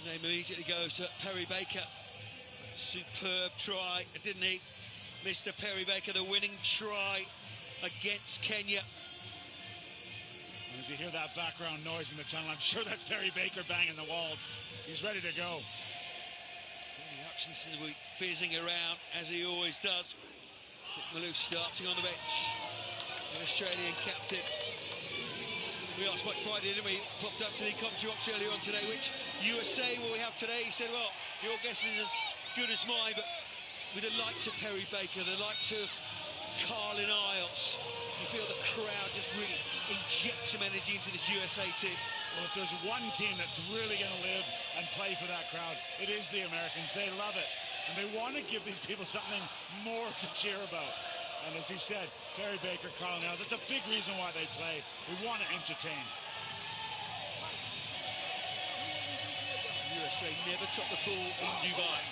name immediately goes to Perry Baker. Superb try, didn't he? Mr. Perry Baker, the winning try against Kenya. As you hear that background noise in the tunnel, I'm sure that's Perry Baker banging the walls. He's ready to go. Danny Hutchinson will be fizzing around, as he always does. Malou starting on the bench. The Australian captain. We asked Mike Friday, didn't we? Popped up to the commentary box earlier on today, which USA will we have today? He said, well, your guess is as good as mine, but with the likes of Perry Baker, the likes of Carlin Isles, you feel the crowd just really inject some energy into this USA team. Well, if there's one team that's really going to live and play for that crowd, it is the Americans. They love it, and they want to give these people something more to cheer about. And as he said, Perry Baker, Carlin Isles, it's a big reason why they play. We want to entertain. USA never topped the pool in Dubai.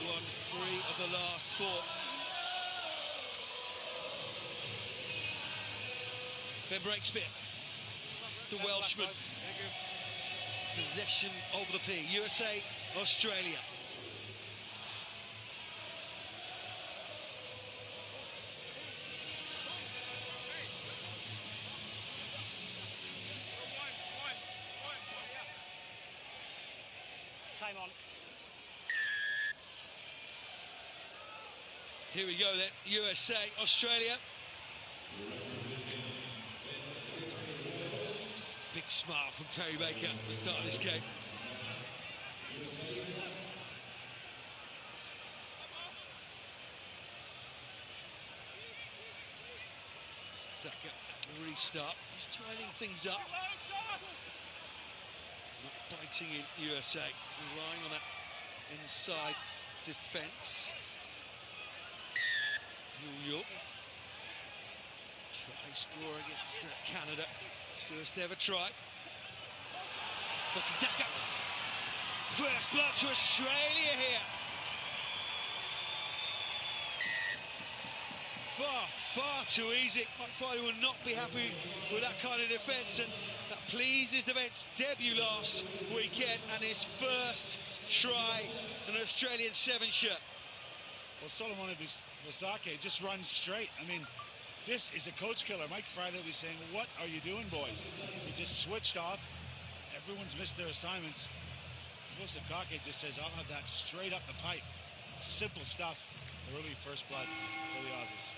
Won 3 of the last 4. Ben Breakspear, the Welshman. Possession of the P. USA, Australia. Time on. Here we go then, USA, Australia. Big smile from Perry Baker at the start of this game. Decker at the restart, he's tidying things up. Not biting in USA, relying on that inside defence. New York. Try score against Canada. His first ever try. Decker. First blood to Australia here. Far too easy. Mike Friday will not be happy with that kind of defence, and that pleases the bench. Debut last weekend and his first try in an Australian 7 shirt. Well, Solomon Hsbc just runs straight. I mean, this is a coach killer. Mike Friday will be saying, what are you doing, boys? He just switched off. Everyone's missed their assignments. Hsbc just says, I'll have that straight up the pipe. Simple stuff. Early first blood for the Aussies.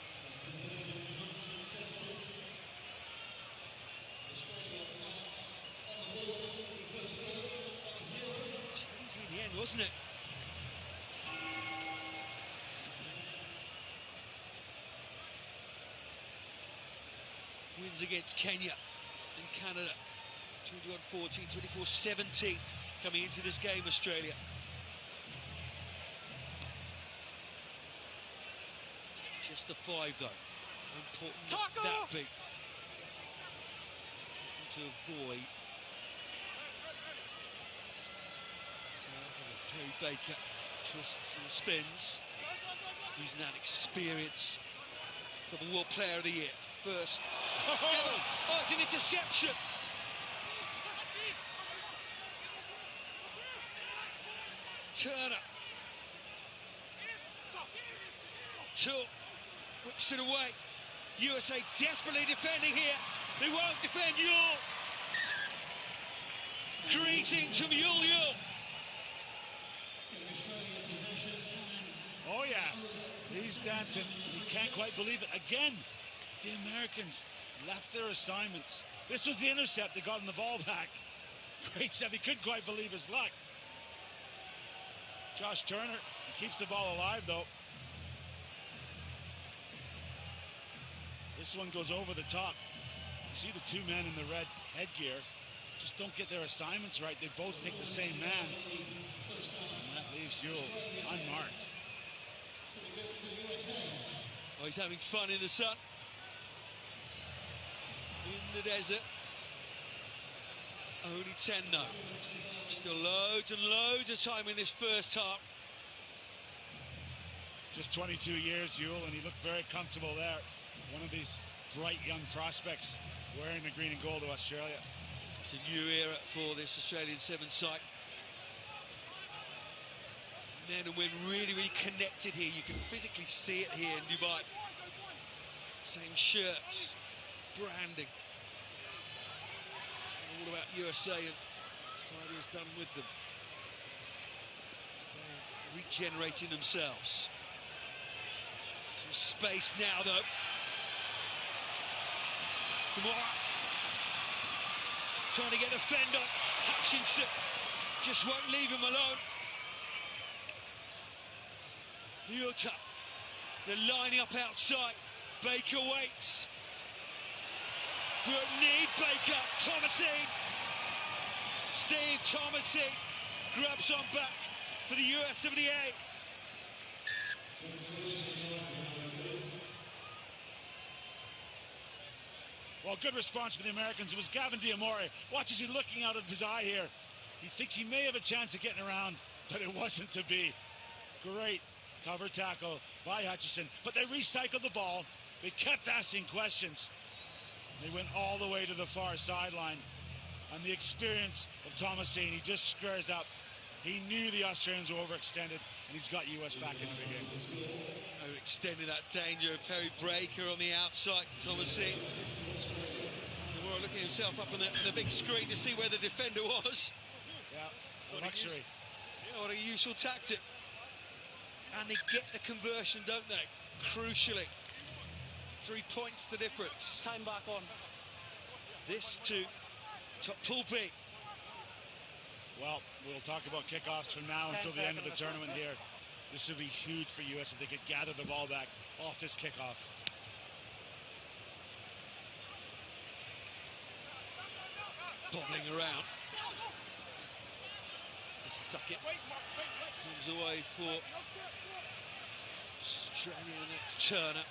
Easy in the end, wasn't it? Wins against Kenya and Canada. 21-14, 24-17 coming into this game, Australia. Just the 5 though. Important that big. To avoid. So Perry Baker twists and spins. Using that experience. Double World Player of the Year. First ever. Oh, it's an interception. Turner. Till whips it away. USA desperately defending here. They won't defend Yule. Greetings from Yule. Oh yeah, he's dancing. He can't quite believe it. Again, the Americans left their assignments. This was the intercept that got him the ball back. Great stuff. He couldn't quite believe his luck. Josh Turner, he keeps the ball alive though. This one goes over the top. You see the 2 men in the red headgear just don't get their assignments right. They both take the same man. And that leaves Yule unmarked. Oh, he's having fun in the sun. In the desert. Only 10 though. Still loads and loads of time in this first half. Just 22 years, Yule, and he looked very comfortable there. One of these bright young prospects wearing the green and gold of Australia. It's a new era for this Australian 7 side. Men and women really, really connected here. You can physically see it here in Dubai. Same shirts, branding. All about USA and Friday has done with them. They're regenerating themselves. Some space now, though. Kumara trying to get the fend on. Hutchinson just won't leave him alone. Utah, they're lining up outside. Baker waits. Won't need Baker. Thomasine. Steve Thomasine grabs on back for the US of the A. Well, good response from the Americans. It was Gavin Diamore. Watch as he's looking out of his eye here. He thinks he may have a chance of getting around, but it wasn't to be. Great cover tackle by Hutchison, but they recycled the ball. They kept asking questions. They went all the way to the far sideline. And the experience of Thomasine, he just squares up. He knew the Australians were overextended, and he's got US back into the game. Overextending that danger of Terry Breaker on the outside. Thomasine. Demora looking himself up on the big screen to see where the defender was. Yeah, the luxury. Yeah, what a useful tactic. And they get the conversion, don't they? Crucially. 3 points the difference. Time back on. This to top pool B. Well, we'll talk about kickoffs from now until the end of the tournament here. This would be huge for US if they could gather the ball back off this kickoff. Bobbling around. Stuck it. Comes away for Australia, and that's Turner.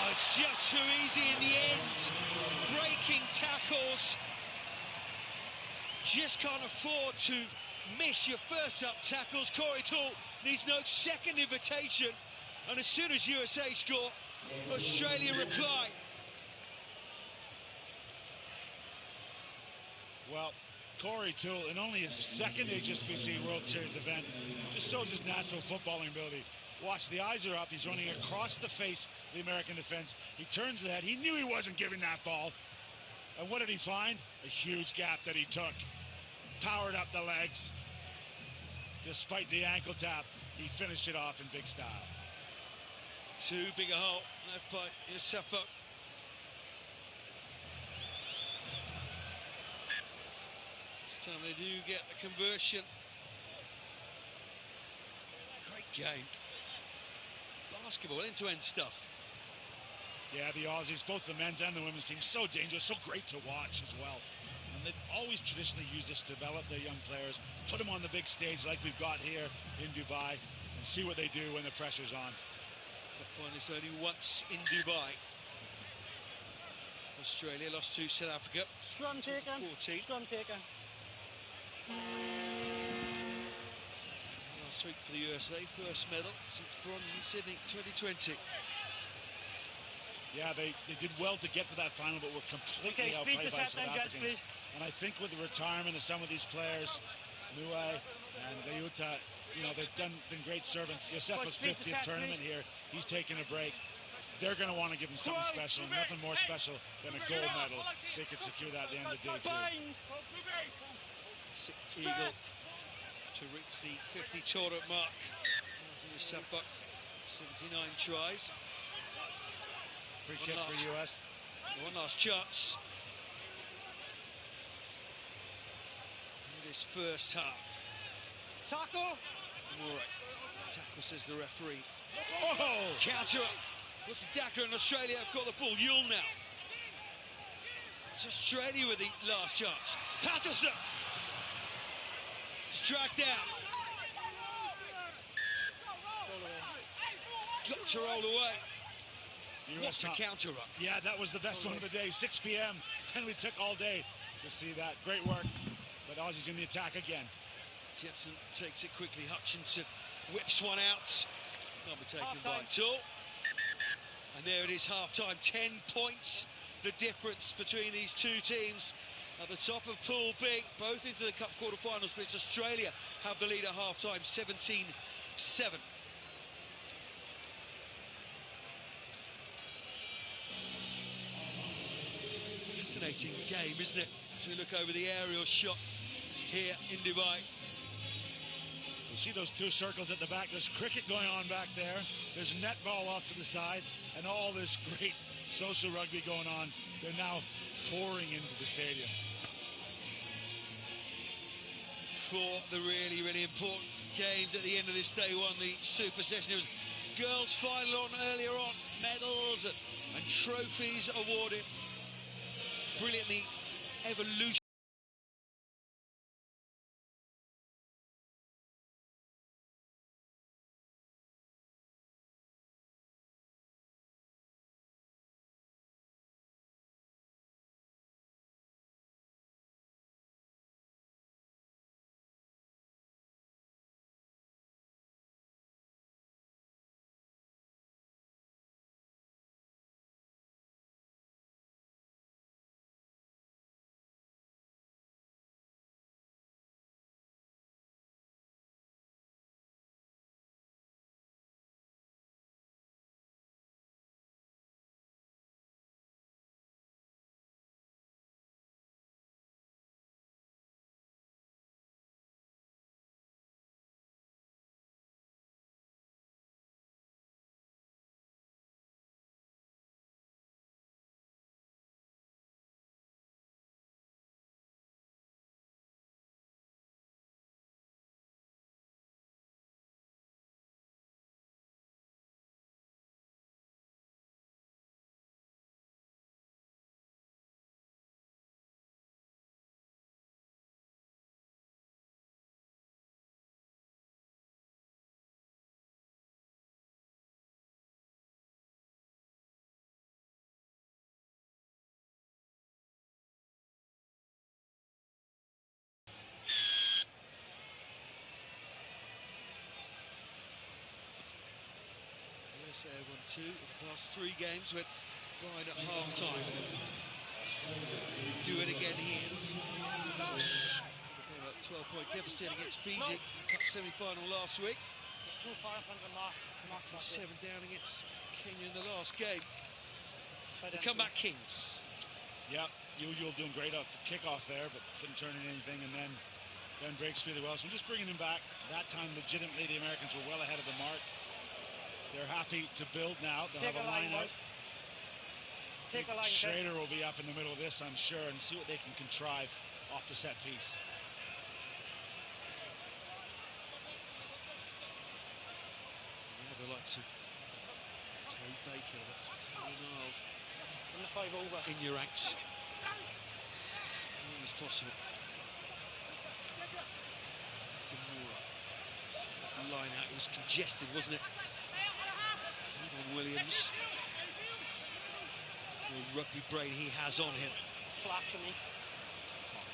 Oh, it's just too easy in the end. Breaking tackles. Just can't afford to miss your first up tackles. Corey Toole needs no second invitation. And as soon as USA score, Australia reply. Well, Corey Toole, in only his second HSBC World Series event, just shows his natural footballing ability. Watch, the eyes are up. He's running across the face of the American defense. He turns the head. He knew he wasn't giving that ball. And what did he find? A huge gap that he took. Powered up the legs. Despite the ankle tap, he finished it off in big style. Too big a hole left by Hsbc. This time they do get the conversion. Great game. Basketball, end-to-end stuff. Yeah, the Aussies, both the men's and the women's team, so dangerous, so great to watch as well. And they've always traditionally used this to develop their young players, put them on the big stage like we've got here in Dubai, and see what they do when the pressure's on. But find this only once in Dubai. Australia lost to South Africa. Scrum taken. 14. Scrum taken. Last week for the USA, first medal since bronze in Sydney 2020. Yeah, they did well to get to that final, but were completely outplayed by South Africans. And I think with the retirement of some of these players, Nue and Leuta, you know, they've been great servants. Yosefa's 50th tournament here. He's taking a break. They're going to want to give him something special. Nothing more special than a gold medal. They could secure that at the end of the day, too. Sixth eagle to reach the 50 tournament mark. Hsbc, 79 tries. Free kick for US. One last chance. In this first half. Tackle. All right. Tackle, says the referee. Oh! Counter up. What's the Dakar and Australia have got the ball. Yule now. It's Australia with the last chance. Patterson. It's dragged down. Got to roll away. What's a counter up? Yeah, that was the best one of the day. 6 p.m. and we took all day to see that. Great work. But Aussies in the attack again. Jetson takes it quickly. Hutchinson whips one out. Can't be taken by Toole. And there it is, half-time. 10 points, the difference between these two teams. at the top of Pool B, both into the Cup quarter-finals, but Australia have the lead at half-time, 17-7. Fascinating game, isn't it? As we look over the aerial shot here in Dubai. You see those two circles at the back. There's cricket going on back there. There's netball off to the side, and all this great social rugby going on. They're now pouring into the stadium. For the really, really important games at the end of this day one, the Super Session. It was girls' final on earlier on, medals and trophies awarded. Brilliantly evolution. USA have won 2 of the past 3 games, went wide at half-time. Do it again here. They were at 12-point deficit against Fiji, Cup semi-final last week. It's too far from the mark. 7 down against Kenya in the last game. The comeback Kings. Yep, You'll doing great off the kickoff there, but couldn't turn in anything, and then Ben breaks really well. So we're just bringing him back. That time, legitimately, the Americans were well ahead of the mark. They're happy to build now. They'll have a line out. Take a line. Schrader will be up in the middle of this, I'm sure, and see what they can contrive off the set piece. Yeah, the likes of Terry Baker, that's Harry Niles. In the 5 over. In your ranks. As possible. The line out, it was congested, wasn't it? Kevon Williams. The rugby brain he has on him. Flat to me. Oh,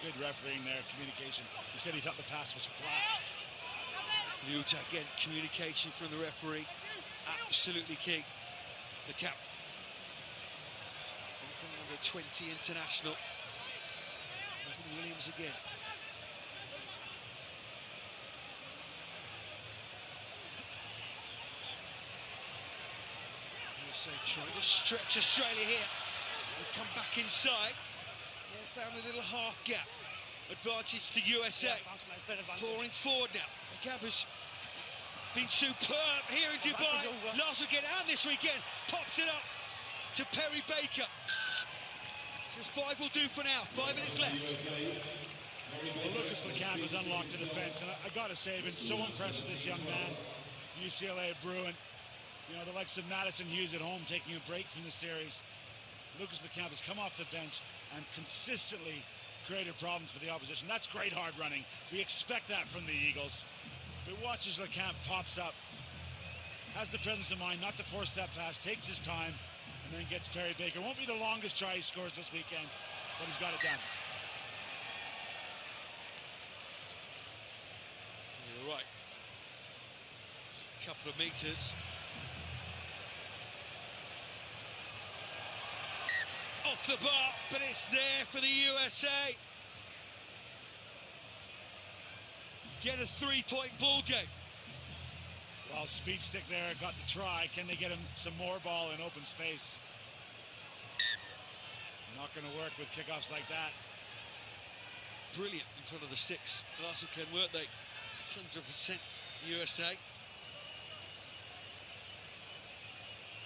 good refereeing there, communication. He said he thought the pass was flat. Utah again, communication from the referee. Absolutely key. The cap. Under 20 international. Kevon Williams again. Trying to stretch Australia here and come back inside. They found a little half gap. Advantage to USA. Pouring forward now. The gap has been superb here in Dubai. Last weekend and this weekend. Popped it up to Perry Baker. Says 5 will do for now. 5 minutes left. Well, Lucas LeCamp has unlocked the defense, and I gotta say, I've been so impressed with this young man. UCLA Bruin. You know, the likes of Madison Hughes at home taking a break from the series. Lucas LeCamp has come off the bench and consistently created problems for the opposition. That's great hard running. We expect that from the Eagles. But watch as LeCamp pops up, has the presence of mind not to force that pass, takes his time, and then gets Perry Baker. Won't be the longest try he scores this weekend, but he's got it done. You're right. A couple of meters. Off the bar, but it's there for the USA. get a 3-point ball game. Well, speed stick there, got the try. Can they get him some more ball in open space? Not going to work with kickoffs like that. Brilliant in front of the six. Larson can work, they 100% USA.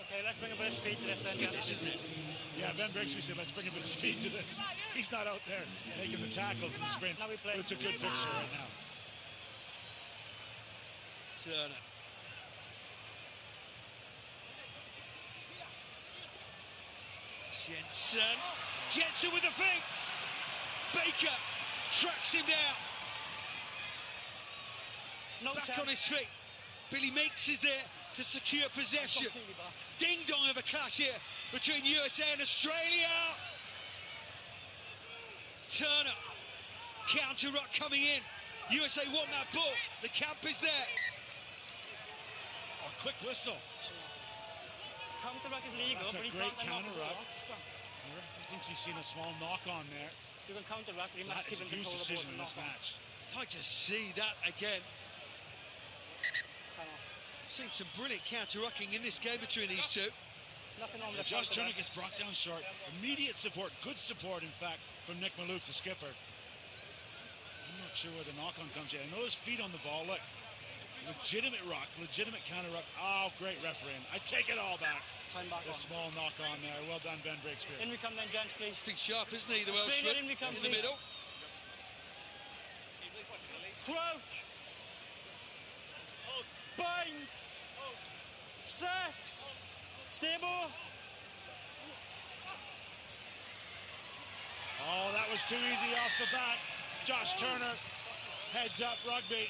Okay, let's bring a bit of speed to this then. Get this, isn't it? Yeah, Ben Brixby said, let's bring a bit of speed to this. He's not out there making the tackles and the sprints. Now we play. But it's a good fixture right now. Turner. Jensen with the fake. Baker tracks him down. No Back chance. on his feet. Billy Meeks is there to secure possession. Completely back. Ding dong of a clash here between USA and Australia. Turner, counter ruck coming in. USA want that ball. The camp is there. Oh, quick whistle. Counter ruck is legal, That's a but he great can't counter ruck. The referee thinks he's seen a small knock on there. You can counter ruck, but he must That keep is a in huge control of the ball decision in to this knock on. match. I just see that again. Time off. Seen some brilliant counter rucking in this game between these two. Nothing on the Josh counter Turner ruck. gets brought down short. Immediate support, good support, in fact, from Nick Malouf, the skipper. I'm not sure where the knock-on comes yet. I know his feet on the ball. Look, legitimate ruck, legitimate counter ruck. Oh, great refereeing. I take it all back. Time back The on. small knock-on there. Well done, Ben Brixby. In we come then, gents, please. Big sharp, isn't he, the Let's bring Welshman? it in, we come, In the please. middle. Crouch. Bind. Set. Stable. Oh, that was too easy off the bat. Josh Turner, heads up rugby.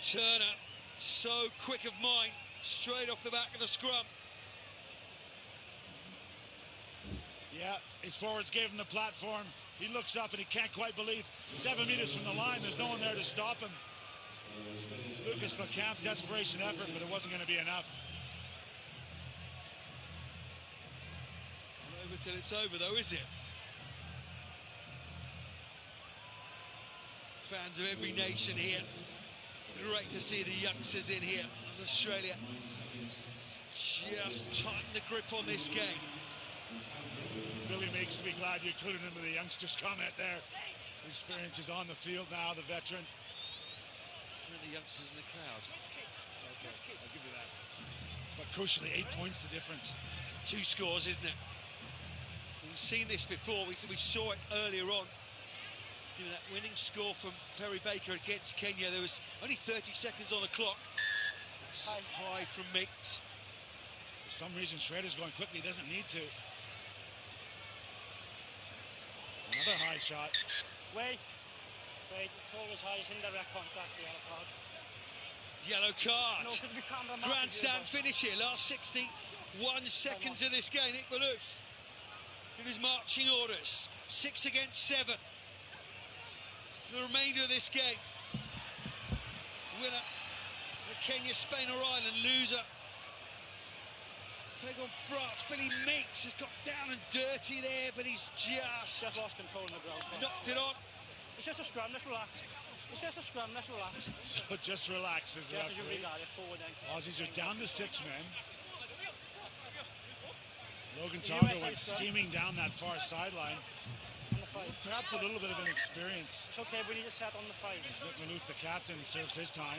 Turner, so quick of mind, straight off the back of the scrum. Yeah, his forwards gave him the platform. He looks up and he can't quite believe 7 meters from the line, there's no one there to stop him. Lucas Lecamp, desperation effort, but it wasn't going to be enough. Not over till it's over, though, is it? Fans of every nation here. Great to see the youngsters in here as Australia just tighten the grip on this game. Billy Meeks to be glad you included him in the youngsters comment there. The experience is on the field now, the veteran. And the youngsters in the crowd. I'll give you that. But crucially, 8 points the difference. 2 scores, isn't it? We've seen this before. We saw it earlier on. Given that winning score from Perry Baker against Kenya, there was only 30 seconds on the clock. That's high from Meeks. For some reason, Schrader's going quickly. He doesn't need to. Another high shot. Wait. Wait, it's always high. It's indirect contact, the yellow card. Yellow card. No, because we can't remark it Grandstand here, finish here. Last 61 seconds of this game. Nick Malouf in his marching orders. 6 against 7. For the remainder of this game. Winner, the Kenya, Spain or Ireland. Loser, to take on France. Billy Meeks has got down and dirty there, but he's just lost control on the ground. knocked it on. It's just a scrum, let's relax. It's just a scrum, let's relax. So just relax as the Just as you referee. regard it, forward then. Aussies are down to 6 men. Logan The Tonga USA went scrum. steaming down that far sideline. On the 5. Perhaps a little bit of inexperience. It's okay, we need to set on the 5. As Nick Malouf, the captain, serves his time.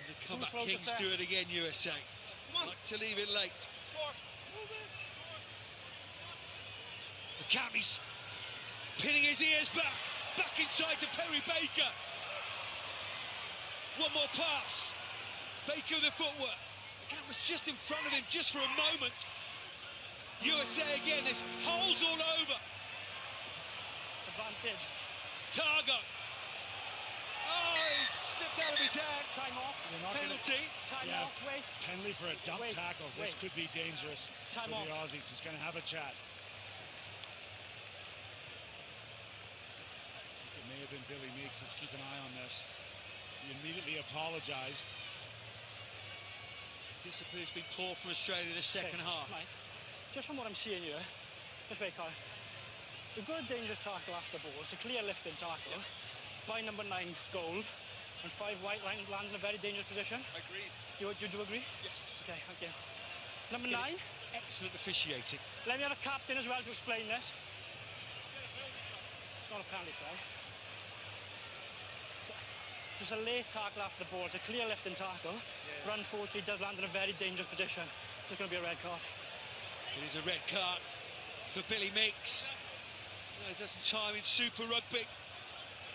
The comeback slow to Kings set. do it again, USA. Like to leave it late. The Cammy's pinning his ears back inside to Perry Baker. One more pass. Baker with the footwork. The cat was just in front of him, just for a moment. USA again, there's holes all over. Advantage. Targo. Oh, he slipped out of his hand. Time off. They're not gonna- Penalty. Time Yeah. off, wait. Penalty for a dump Wait, tackle. This wait. could be dangerous Time for the off. Aussies. He's going to have a chat. It may have been Billy Meeks. Let's keep an eye on this. He immediately apologized. Discipline's been poor from Australia in the second half. Mike, just from what I'm seeing here, just wait, Carl. We've got a dangerous tackle after ball. It's a clear lifting tackle by number 9, Gold, and 5 white lands in a very dangerous position. Agreed. Do you agree? Yes. Okay, thank you. Number 9. Excellent officiating. Let me have a captain as well to explain this. It's not a penalty try. Just a late tackle after the ball. It's a clear lifting tackle. But unfortunately, it does land in a very dangerous position. There's going to be a red card. It is a red card for Billy Meeks. He does some time in Super Rugby.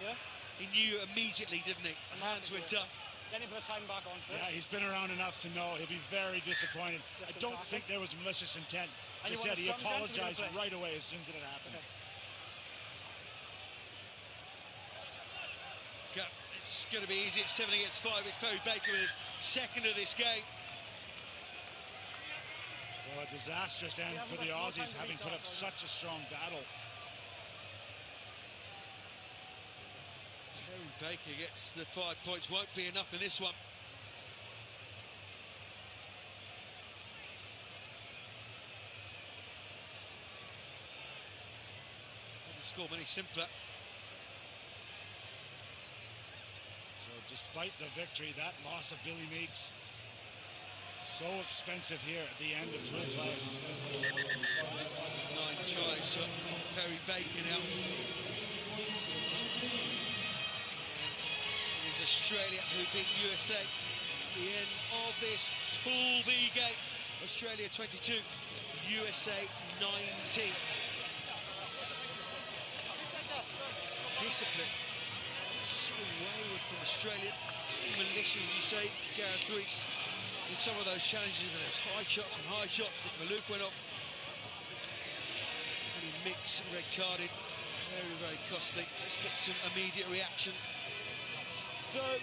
Yeah? He knew immediately, didn't he? The hands were done. Let him put the time back on first. Yeah, he's been around enough to know he'll be very disappointed. I don't think there was malicious intent. And Just said he apologized right away as soon as it happened. Okay. It's going to be easy. It's 7 against 5. It's Perry Baker with his second of this game. Well, a disastrous end for the Aussies, having put up such a strong battle. Perry Baker gets the 5 points. Won't be enough in this one. Doesn't score many simpler. Despite the victory, that loss of Billy Meeks, so expensive here at the end of 12 players. 9 tries for Perry Baker now. It is Australia who beat USA at the end of this Pool B game. Australia 22, USA 19. Discipline. So wayward from Australia, malicious, as you say, Gareth Rees, in some of those challenges, and those high shots and high shots that Malouf went off. And he mixed red carded, very, very costly. Let's get some immediate reaction. Though